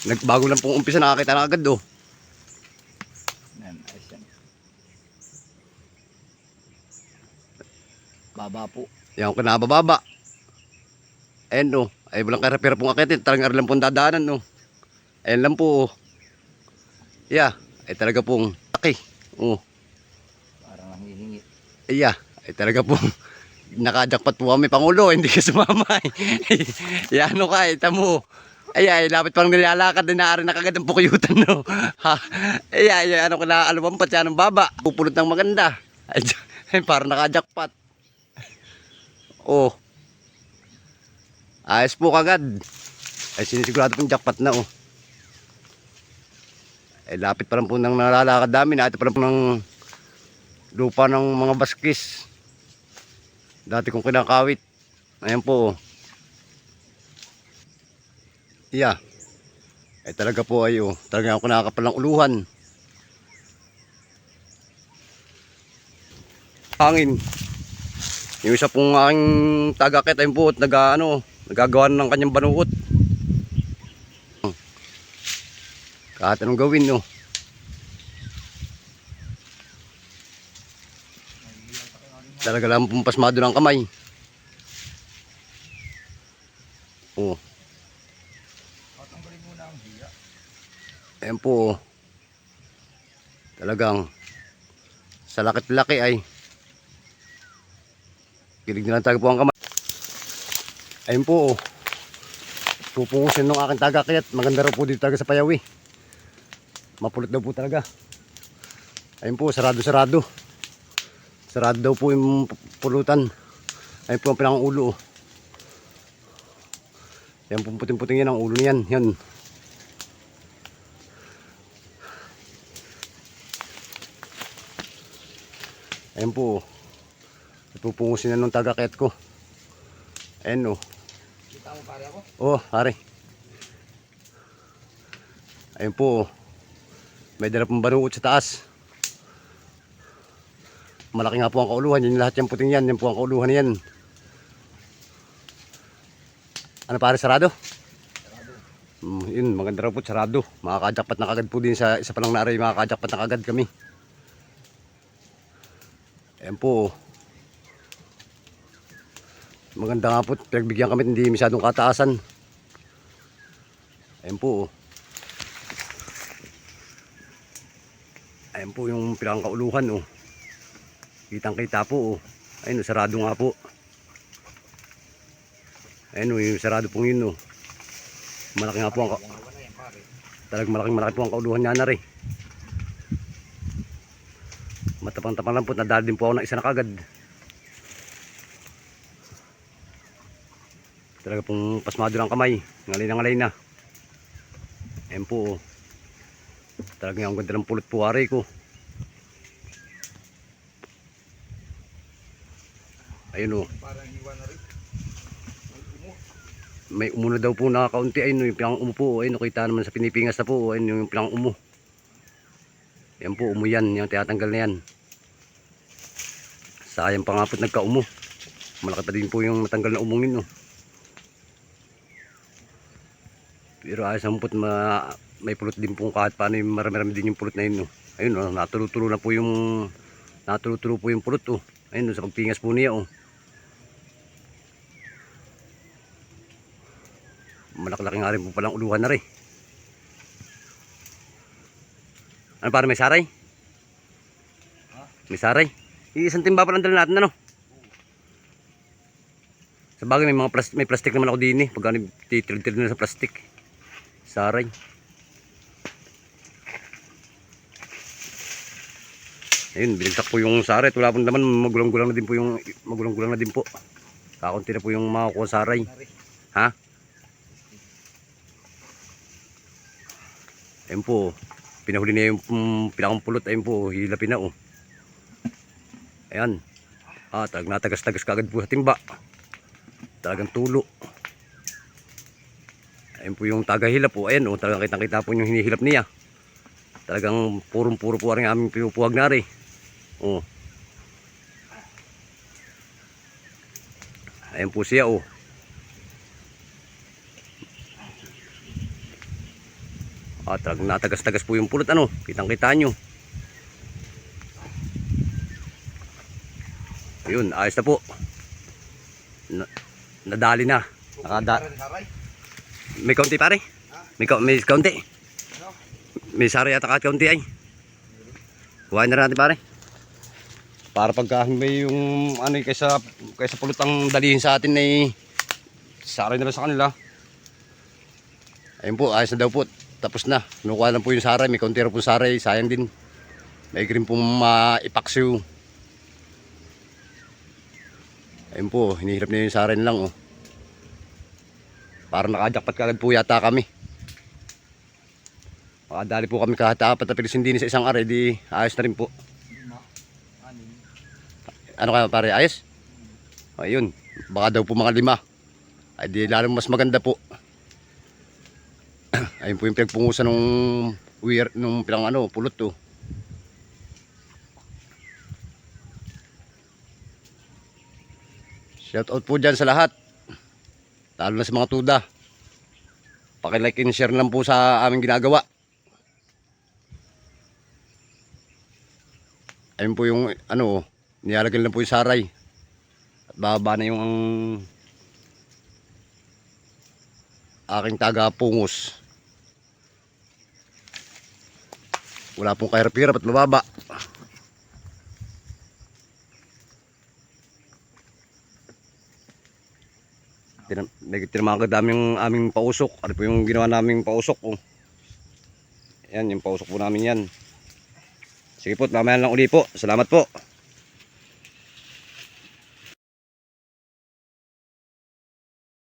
Nagbago lang pong umpisa, nakakita na agad oh. Yan, ayos yan. Baba po. Yan ko nabababa. Ayan oh. Ay walang karapira pong akitin. Talagang lang pong dadaanan oh. Ayan lang po oh. Yeah. Ay talaga pong laki. Oh. Parang nangihingi. Yeah. Ay talaga pong nakajakpat po kami Pangulo. Hindi ka sumama eh. Yan o ka. Ita mo. Ay lapit pang nilalakad din na rin na kagad ang pukyutan no. Ha. Ay ano ko na alumampat siya ng baba. Pupulot ng maganda. Ay parang nakajakpat. Oh. Ayos po kagad. Ay sinisigurado pong jackpot na oh. Ay lapit pa lang po nang nalalakad namin. Ito pa lang po ng lupa ng mga baskis. Dati kong kinakawit. Ayan po oh. Yeah. Ay talaga po ay oh. Talaga ako nakakapalang uluhan. Hangin. Yung isa pong aking tagakit ayun po at nagagawa ng kanyang banuot. Kahit anong gawin no. Talaga lang pong pasmado ng kamay. Oh. Tatanggalin muna ang hiya. Ayan po oh. Talagang sa lakit-laki ay kilig na lang talaga po ang kamay. Ayun po oh. Pupungusin ng aking tagakit. Maganda raw po dito talaga sa Payawi. Mapulot daw po talaga. Ayun po, sarado. Sarado daw po yung pulutan. Ayun po ang pinakang ulo. Yan po puting-puting yan ang ulo niyan. Yan. Ayun po. Pupungusin na nung tagakit ko. Ayun oh. Kita mo pare ako? Oh, pare. Ayun po. May dala pong banuot sa taas. Malaki nga po ang kauluhan. Yan lahat yung puting yan. Yan po ang kauluhan yan. Ano pare, sarado? Sarado. Yun, maganda raw po, sarado. Makakajakpat na kagad po din sa isa pa lang na aray. Makakajakpat na kagad kami. Ayun po. Maganda nga po. Pinagbigyan kami hindi masyadong kataasan. Ayun po. Ayun po yung pinakakauluhan oh. Kitang kita po oh. Ayun oh, sarado nga po. Ayun oh, yung sarado pong yun oh. Malaki nga po ang talagang malaki po ang kauluhan niya na rin. Matapang-tapang lang po, nadali din po ako ng isa na kagad. Talaga pong pasmado ng kamay. Ngalay na. Ayun po oh. Talagang ang ganda ng pulot po ari ko. Ayun oh. Parang iwan na rin. May umo na daw po na kaunti. Ayun yung pinang umo po. Ayun kita naman sa pinipingas na po. Ayun yung pinang umo. Yan po umo yan. Yung tinatanggal na yan. Sayang pa nga po nagka-umo. Malaki pa din po yung natanggal na umungin oh. Pero ayos ang put may pulot din po kahit paano yung marami-rami din yung pulot na yun oh. Ayun oh, natulo-tulo po yung pulot oh. Ayun oh, sa pagpingas po niya oh. Malaki-laki nga rin po palang uluhan na rin. Ano para may saray? May saray? Isang timba pa lang dala natin ano? Sa bagay may plastic naman ako din eh. Pagka titilid na sa plastic. Saray. Ayun, binigsak po yung saray. Wala po naman, magulang-gulang na din po. Kakunti na po yung makukuha saray. Ha? Ayun po. Pinahuli na yung pinakampulot. Ayun po, hilapin na oh. Ayan. Talagang natagas-tagas kagad po sa timba. Talagang tulo. Ayun po yung tagahilap po. Ayan oh, talagang kitang-kita po yung hinihilap niya. Talagang purong-puro po ang aming pinupuhag na rin. Oh. Ayan po siya oh. At natagas-tagas po yung pulot ano. Kitang-kita nyo. Ayun, ayos na po. Nadali na. Saray. May kaunti pare? May kaunti. May sari at kaunti ay. Kuhain na natin pare. Para pagka may yung ano kaysa pulot ang dalihin sa atin ay sari na lang sa kanila. Ayun po, ayos na daw po. Tapos na. Kinukuha lang po yung saray. May kaunti rin po saray. Sayang din. May green po maipaksiw. Ayun po, hinihirap na yung saray lang oh. Para nakajakpat kagad po yata kami. Makadali po kami kahit 4 na pilisindini sa isang aray. Di ayos na rin po. Ano kaya pare, ayos? Ayun, baka daw po mga 5. Ay di lalong mas maganda po. Ayun po yung pinagpungusan nung pilang ano, pulot to. Shout out po dyan sa lahat. Lalo na sa mga tuda. Paki-like and share lang po sa aming ginagawa. Ayun po yung ano, nilalagyan lang po yung saray. At bababa na yung aking taga-pungos. Wala pong kahirap-hirap at mababa. Tinamaga daming aming pausok. Ano po yung ginawa naming pausok? Oh. Yan, yung pausok po namin yan. Sige po, mamaya lang uli po. Salamat po.